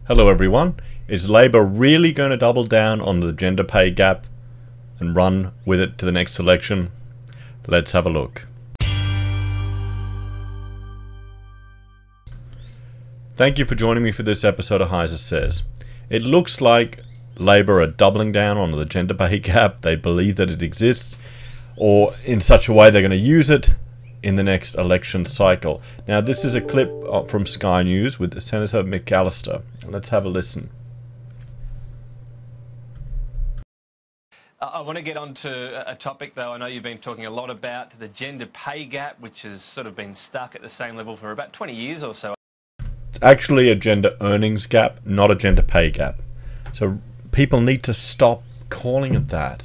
Hello everyone. Is Labor really going to double down on the gender pay gap and run with it to the next election? Let's have a look. Thank you for joining me for this episode of Heiser Says. It looks like Labor are doubling down on the gender pay gap. They believe that it exists, or in such a way they're going to use it in the next election cycle. Now, this is a clip from Sky News with Senator McAllister. Let's have a listen. I want to get on to a topic, though, I know you've been talking a lot about, the gender pay gap, which has sort of been stuck at the same level for about 20 years or so. It's actually a gender earnings gap, not a gender pay gap. So people need to stop calling it that.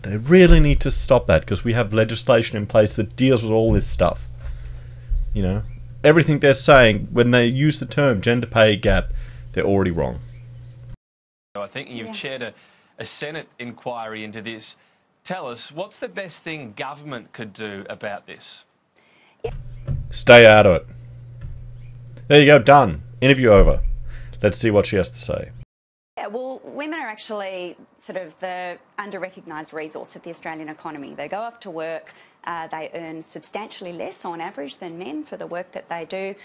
They really need to stop that, because we have legislation in place that deals with all this stuff. You know, everything they're saying, when they use the term gender pay gap, they're already wrong. I think you've chaired a Senate inquiry into this. Tell us, what's the best thing government could do about this? Stay out of it. There you go, done. Interview over. Let's see what she has to say. Yeah, well, women are actually sort of the under-recognised resource of the Australian economy. They go off to work, they earn substantially less on average than men for the work that they do.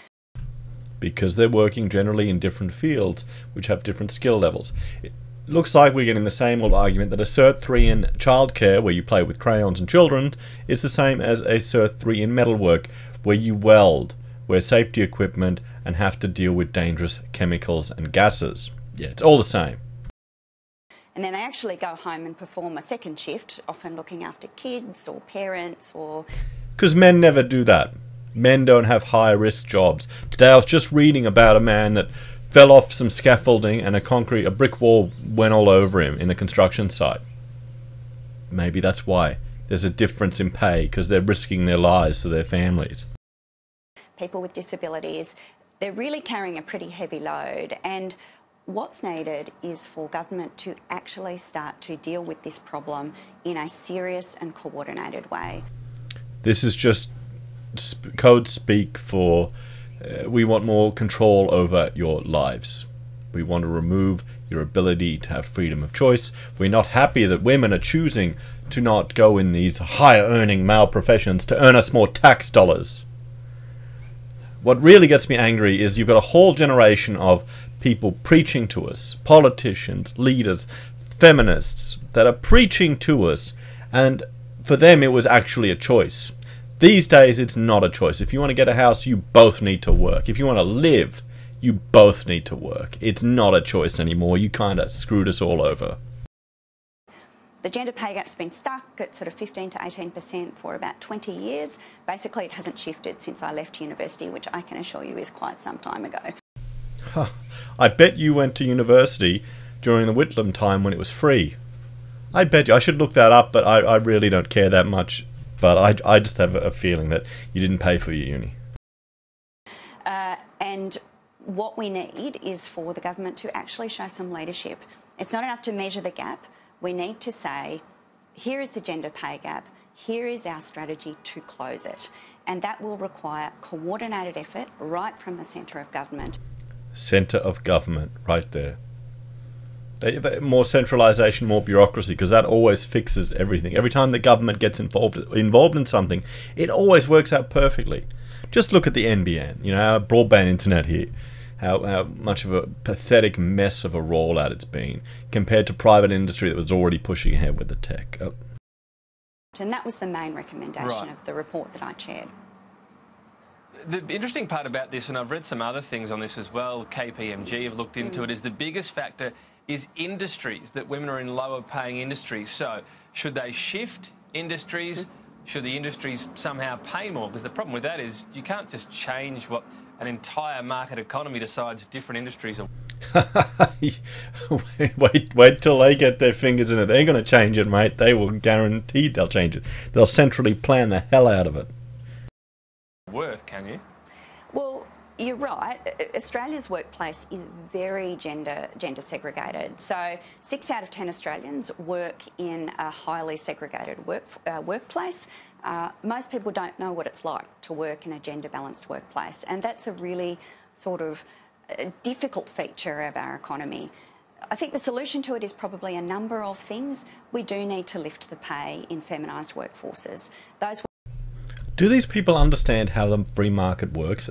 Because they're working generally in different fields, which have different skill levels. It looks like we're getting the same old argument that a Cert 3 in childcare, where you play with crayons and children, is the same as a Cert 3 in metalwork, where you weld, wear safety equipment, and have to deal with dangerous chemicals and gases. Yeah, it's all the same. And then they actually go home and perform a second shift, often looking after kids or parents or... Because men never do that. Men don't have high-risk jobs. Today I was just reading about a man that fell off some scaffolding and a brick wall went all over him in a construction site. Maybe that's why there's a difference in pay, because they're risking their lives for their families. People with disabilities, they're really carrying a pretty heavy load, and what's needed is for government to actually start to deal with this problem in a serious and coordinated way. This is just code speak for we want more control over your lives. We want to remove your ability to have freedom of choice. We're not happy that women are choosing to not go in these higher earning male professions to earn us more tax dollars. What really gets me angry is you've got a whole generation of people preaching to us, politicians, leaders, feminists, that are preaching to us, and for them it was actually a choice. These days it's not a choice. If you want to get a house, you both need to work. If you want to live, you both need to work. It's not a choice anymore. You kind of screwed us all over. The gender pay gap's been stuck at sort of 15 to 18% for about 20 years. Basically, it hasn't shifted since I left university, which I can assure you is quite some time ago. Huh. I bet you went to university during the Whitlam time when it was free. I bet you. I should look that up, but I really don't care that much. But I just have a feeling that you didn't pay for your uni. And what we need is for the government to actually show some leadership. It's not enough to measure the gap. We need to say, here is the gender pay gap, here is our strategy to close it. And that will require coordinated effort right from the centre of government. Centre of government, right there. More centralisation, more bureaucracy, because that always fixes everything. Every time the government gets involved in something, it always works out perfectly. Just look at the NBN, you know, our broadband internet here. How much of a pathetic mess of a rollout it's been compared to private industry that was already pushing ahead with the tech. Oh. And that was the main recommendation of the report that I chaired. The interesting part about this, and I've read some other things on this as well, KPMG have looked into it, is the biggest factor is industries, that women are in lower paying industries. So should they shift industries? Should the industries somehow pay more? Because the problem with that is you can't just change what an entire market economy decides different industries are. wait till they get their fingers in it. They're going to change it, mate. They will guarantee they'll change it. They'll centrally plan the hell out of it. Worth, can you? Well, you're right. Australia's workplace is very gender segregated. So 6 out of 10 Australians work in a highly segregated workplace. Most people don't know what it's like to work in a gender-balanced workplace, and that's a really sort of difficult feature of our economy. I think the solution to it is probably a number of things. We do need to lift the pay in feminised workforces. Do these people understand how the free market works?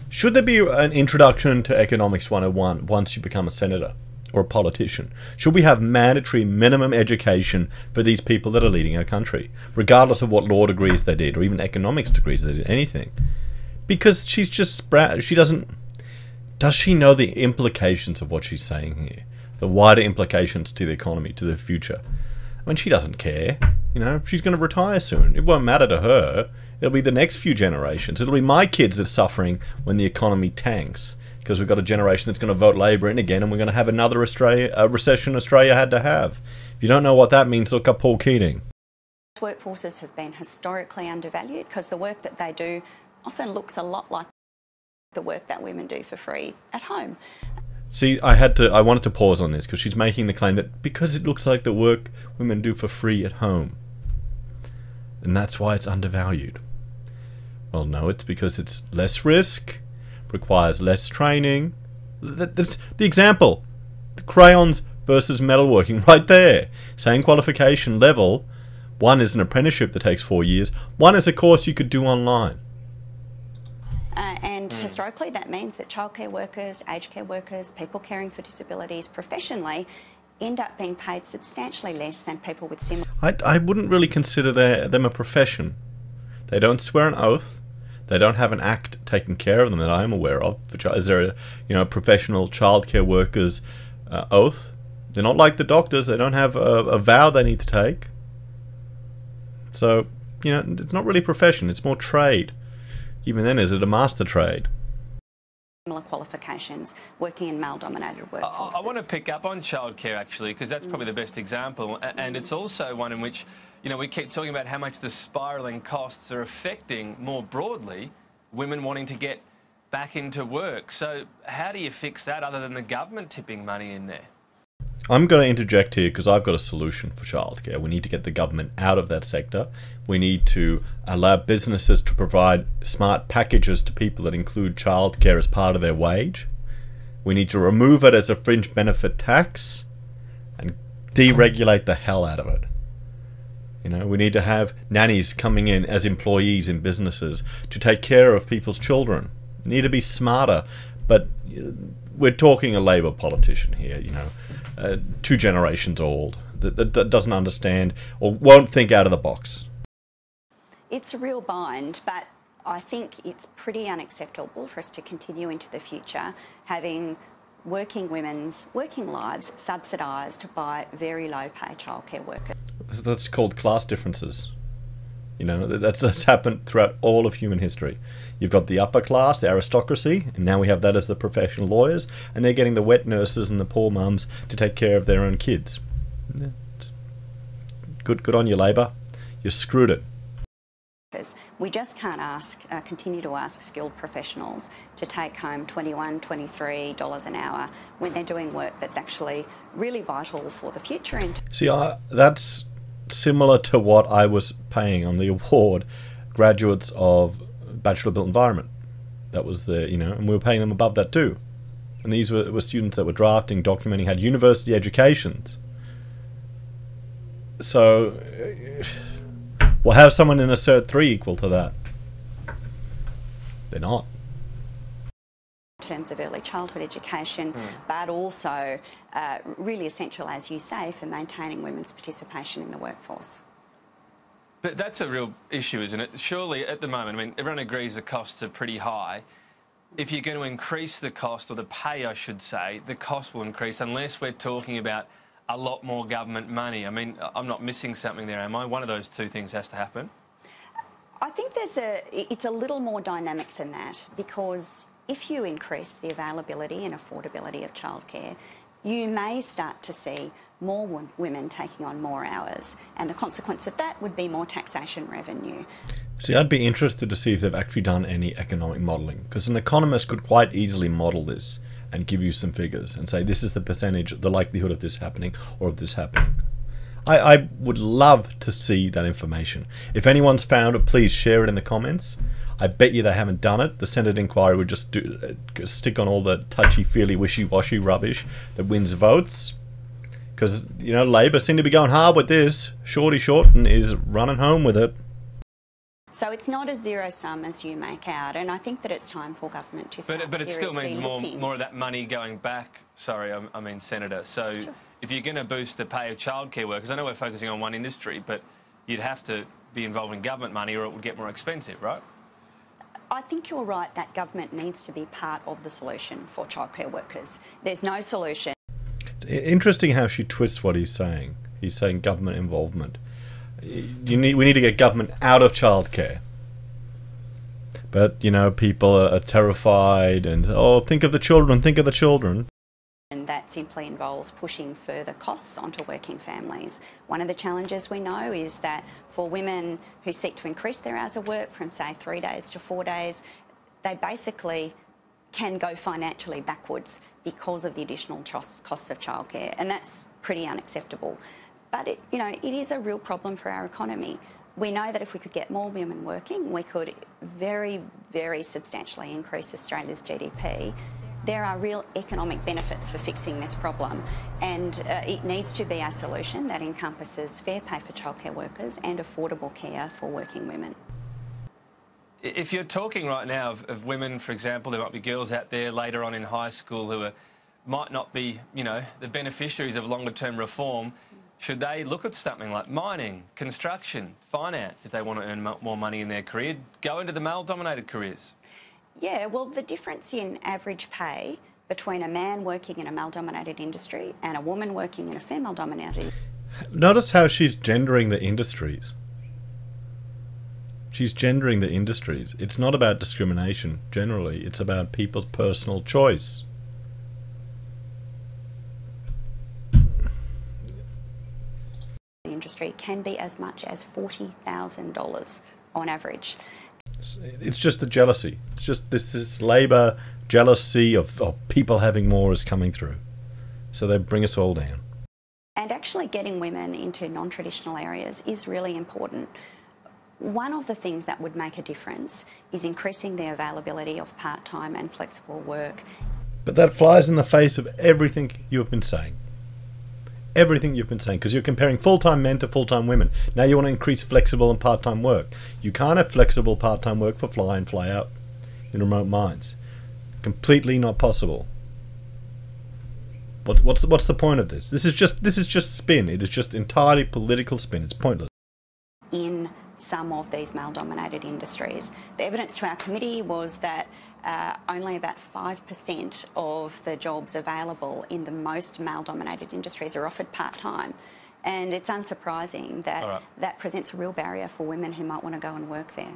Should there be an introduction to Economics 101 once you become a senator or a politician? Should we have mandatory minimum education for these people that are leading our country, regardless of what law degrees they did or even economics degrees they did, anything? Because she doesn't... Does she know the implications of what she's saying here? The wider implications to the economy, to the future? I mean, she doesn't care. You know, she's going to retire soon. It won't matter to her. It'll be the next few generations. It'll be my kids that are suffering when the economy tanks, because we've got a generation that's going to vote Labor in again, and we're going to have another recession Australia had to have. If you don't know what that means, look up Paul Keating. Workforces have been historically undervalued because the work that they do often looks a lot like the work that women do for free at home. See, I wanted to pause on this because she's making the claim that because it looks like the work women do for free at home, and that's why it's undervalued. Well, no, it's because it's less risk, requires less training. That's the example. The crayons versus metalworking right there. Same qualification level. One is an apprenticeship that takes 4 years. One is a course you could do online. And historically that means that childcare workers, aged care workers, people caring for disabilities professionally end up being paid substantially less than people with similar... I wouldn't really consider them a profession. They don't swear an oath. They don't have an act taking care of them that I am aware of. Is there a professional childcare workers oath? They're not like the doctors. They don't have a vow they need to take. So, it's not really profession. It's more trade. Even then, is it a master trade? Similar qualifications working in male-dominated workforces. I want to pick up on childcare, actually, because that's probably the best example. And it's also one in which, we keep talking about how much the spiralling costs are affecting, more broadly, women wanting to get back into work. So how do you fix that other than the government tipping money in there? I'm going to interject here because I've got a solution for childcare. We need to get the government out of that sector. We need to allow businesses to provide smart packages to people that include childcare as part of their wage. We need to remove it as a fringe benefit tax and deregulate the hell out of it. We need to have nannies coming in as employees in businesses to take care of people's children. We need to be smarter, but we're talking a Labor politician here, 2 generations old, that doesn't understand or won't think out of the box. It's a real bind, but I think it's pretty unacceptable for us to continue into the future having working women's working lives subsidised by very low-pay childcare workers. That's called class differences. That's happened throughout all of human history. You've got the upper class, the aristocracy, and now we have that as the professional lawyers, and they're getting the wet nurses and the poor mums to take care of their own kids. Yeah. Good on you, Labor. You screwed it. We just can't continue to ask skilled professionals to take home $21, $23 an hour when they're doing work that's actually really vital for the future. See, that's similar to what I was paying on the award graduates of Bachelor Built Environment. That was and we were paying them above that too. And these were students that were drafting, documenting, had university educations. So we'll have someone in a Cert 3 equal to that. They're not. In terms of early childhood education, but also really essential, as you say, for maintaining women's participation in the workforce. But that's a real issue, isn't it? Surely, at the moment, everyone agrees the costs are pretty high. If you're going to increase the cost, or the pay, I should say, the cost will increase unless we're talking about a lot more government money. I'm not missing something there, am I? One of those two things has to happen. I think it's a little more dynamic than that, because if you increase the availability and affordability of childcare, you may start to see more women taking on more hours, and the consequence of that would be more taxation revenue. See, I'd be interested to see if they've actually done any economic modelling, because an economist could quite easily model this and give you some figures and say this is the percentage, the likelihood of this happening or of this happening. I would love to see that information. If anyone's found it, please share it in the comments. I bet you they haven't done it. The Senate inquiry would just stick on all the touchy-feely, wishy-washy rubbish that wins votes. Because, you know, Labor seem to be going hard with this. Shorty Shorten is running home with it. So it's not as zero sum as you make out, and I think that it's time for government to start. But it still means more of that money going back. Sorry, I mean Senator. So sure. If you're going to boost the pay of childcare workers, I know we're focusing on one industry, but you'd have to be involving government money or it would get more expensive, right? I think you're right that government needs to be part of the solution for childcare workers. There's no solution. It's interesting how she twists what he's saying. He's saying government involvement. We need to get government out of childcare. But, you know, people are terrified and, oh, think of the children, think of the children. And that simply involves pushing further costs onto working families. One of the challenges we know is that for women who seek to increase their hours of work from, say, 3 days to 4 days, they basically can go financially backwards because of the additional costs of childcare, and that's pretty unacceptable. But it is a real problem for our economy. We know that if we could get more women working, we could very, very substantially increase Australia's GDP. There are real economic benefits for fixing this problem, and it needs to be a solution that encompasses fair pay for childcare workers and affordable care for working women. If you're talking right now of women, for example, there might be girls out there later on in high school who might not be, you know, the beneficiaries of longer-term reform. Should they look at something like mining, construction, finance, if they want to earn more money in their career, go into the male-dominated careers? Yeah, well, the difference in average pay between a man working in a male-dominated industry and a woman working in a female-dominated... Notice how she's gendering the industries. She's gendering the industries. It's not about discrimination, generally. It's about people's personal choice. Industry can be as much as $40,000 on average. It's just the jealousy. It's just this Labor jealousy of people having more is coming through. So they bring us all down. And actually getting women into non-traditional areas is really important. One of the things that would make a difference is increasing the availability of part-time and flexible work. But that flies in the face of everything you've been saying. Everything you've been saying, because you're comparing full-time men to full-time women. Now you want to increase flexible and part-time work. You can't have flexible part-time work for fly in, fly out in remote mines. Completely not possible. What's the point of this? This is just spin. It is just entirely political spin. It's pointless. In some of these male-dominated industries, the evidence to our committee was that only about 5% of the jobs available in the most male-dominated industries are offered part-time. And it's unsurprising that that presents a real barrier for women who might want to go and work there.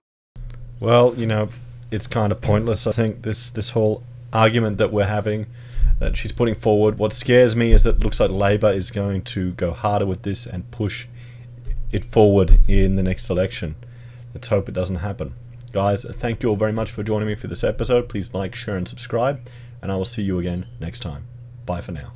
Well, you know, it's kind of pointless. I think this whole argument that we're having, that she's putting forward, what scares me is that it looks like Labor is going to go harder with this and push it forward in the next election. Let's hope it doesn't happen. Guys, thank you all very much for joining me for this episode. Please like, share and subscribe, and I will see you again next time. Bye for now.